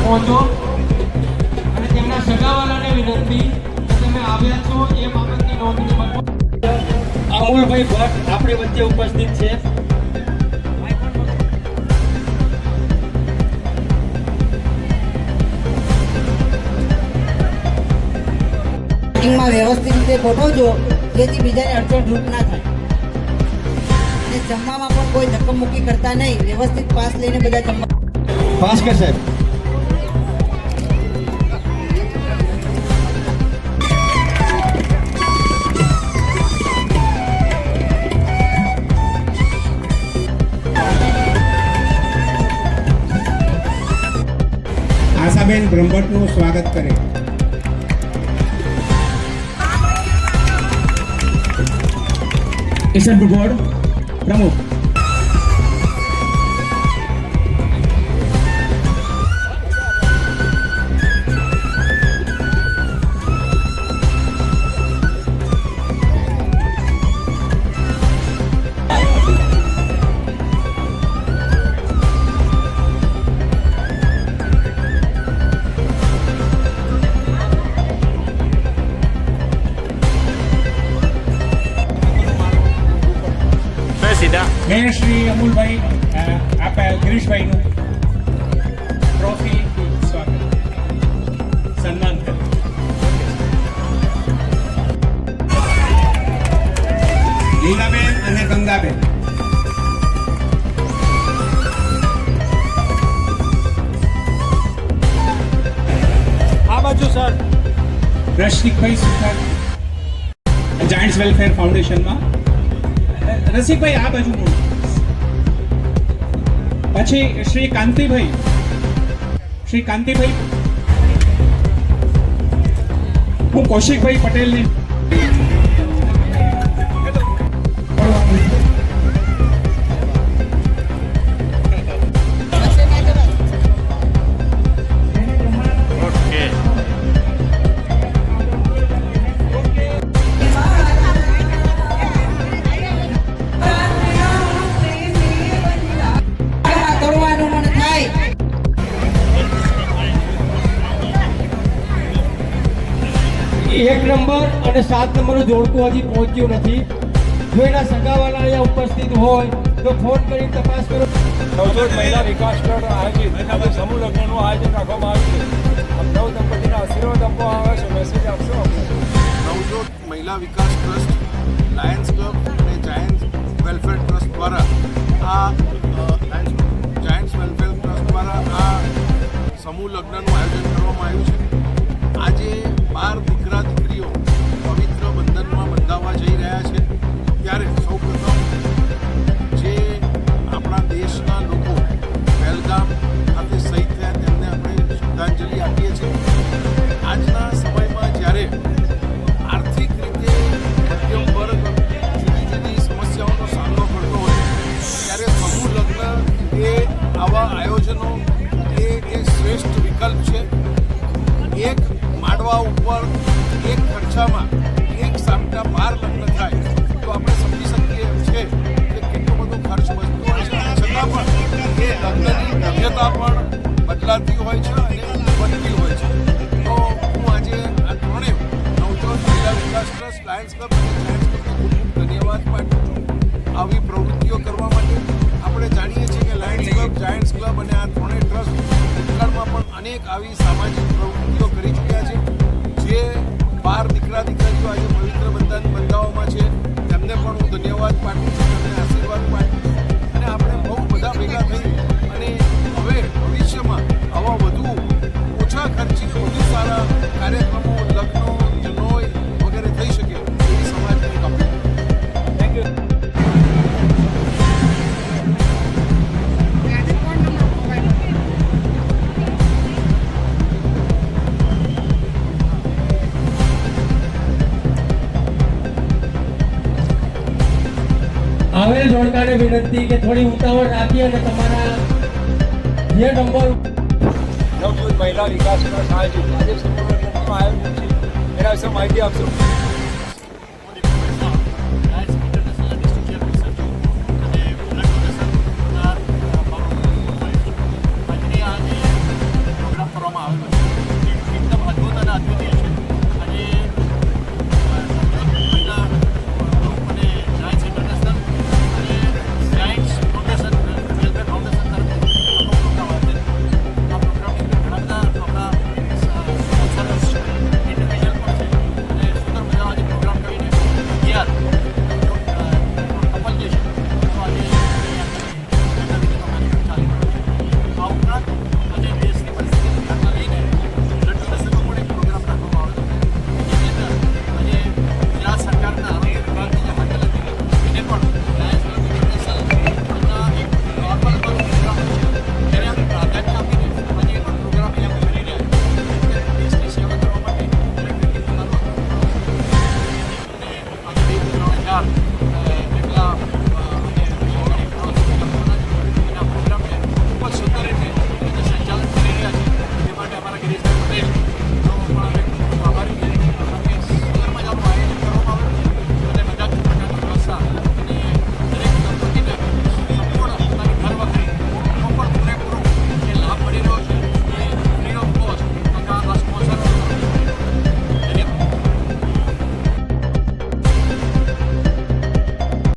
પહોંચો અને તેમના સગાવાલાને વિનંતી કે તમે આવ્યા છો એ બાબતની નોંધણી કરો. અમૂલભાઈ ભટ્ટ આપણી વચ્ચે ઉપસ્થિત છે. માં વ્યવસ્થિત રીતે ગોઠવજો જેથી બીજાને અડચણરૂપ ના થાય અને જમવામાં પણ કોઈ ધક્કમુક્કી કરતા નહીં. વ્યવસ્થિત પાસ લઈને બધા જમવા. ભાસ્કર સાહેબ આશાબેન બ્રહ્મભટ્ટનું સ્વાગત કરે. કિશન બોર્ડ પ્રમુખ મેં શ્રી અમૂલભાઈ ગિરીશભાઈનું ટ્રોફી સ્વાગત સન્માન કરે. લીલાબેન અને ગંગાબેન આ બાજુ સર. રસિકભાઈ સુથાર જાયન્ટ્સ વેલફેર ફાઉન્ડેશનમાં. રસિકભાઈ આ બાજુ મૂળ. પછી શ્રી કાંતિભાઈ હું કૌશિકભાઈ પટેલને એક નંબર અને 7 નંબરનું જોડકું હજી પહોંચ્યું નથી. જો એના સગાવાલા અહીંયા ઉપસ્થિત હોય તો ફોન કરી તપાસ કરો. નવજોત મહિલા વિકાસ ટ્રસ્ટ આયોજિત સમૂહ લગ્નનું આયોજન રાખવામાં આવ્યું છે. નવ દંપતીના આશીર્વાદ આપવા આવે છે. મેસેજ આપશો. નવજોત મહિલા વિકાસ ટ્રસ્ટ, લાયન્સ ક્લબ અને જાયન્ટ્સ વેલફેર ટ્રસ્ટ દ્વારા આ સમૂહ લગ્નનું આયોજન કરવામાં આવ્યું છે. આજે 12 દીકરા દીકરીઓ પવિત્ર બંધનમાં બંધાવવા જઈ રહ્યા છે. ત્યારે સૌપ્રથમ જે આપણા દેશના લોકો પહેલગામ ખાતે શહીદ થયા તેમને આપણે શ્રદ્ધાંજલિ આપીએ છીએ. આજના સમયમાં જ્યારે આર્થિક રીતે મધ્યમ વર્ગ જુદી જુદી સમસ્યાઓનો સામનો કરતો હોય ત્યારે સમૂહ લગ્ન એ આવા આયોજનો એ શ્રેષ્ઠ વિકલ્પ છે. એક માડવા ઉપર એક ખર્ચામાં એક સામટા 12 લગ્ન થાય તો આપણે સમજી શકીએ એમ છે કે કેટલો બધો ખર્ચ બચતો હોય છે. છતાં પણ એ લગ્નની ભવ્યતા પણ બદલાતી હોય છે અને વધતી હોય છે. તો હું આજે આ ત્રણેય નવજોત મહિલા વિકાસ ટ્રસ્ટ, લાયન્સ ક્લબ અને જાયન્ટ્સ ક્લબને ખૂબ ખૂબ ધન્યવાદ પાઠવું છું આવી પ્રવૃત્તિઓ કરવા માટે. આપણે જાણીએ છીએ કે લાયન્સ ક્લબ, જાયન્ટ્સ ક્લબ અને આ ત્રણેય ટ્રસ્ટ ભૂતકાળમાં પણ અનેક આવી સામાજિક પ્રવૃત્તિઓ કરી ચૂક્યા છે. જે 12 દીકરા દીકરીઓ આજે પવિત્ર બંધન બંધાવવામાં છે તેમને પણ હું ધન્યવાદ પાઠવું છું, તેમને આશીર્વાદ પાઠવું છું. અને આપણે બહુ બધા ભેગા થઈ અને હવે ભવિષ્યમાં આવા વધુ ઓછા ખર્ચે વધુ સારા કાર્યક્રમો, લગ્નો, જનોઈ વગેરે થઈ શકે એવી સમાજને એક અપીલ. Thank you. આવેલ જોડકાને વિનંતી કે થોડી ઉતાવળ રાખી અને તમારા જે નંબર નવજોત મહિલા વિકાસ ટ્રસ્ટ આયોજિત આજે સમૂહ લગ્નનું આયોજન છે એના વિશે માહિતી આપશો.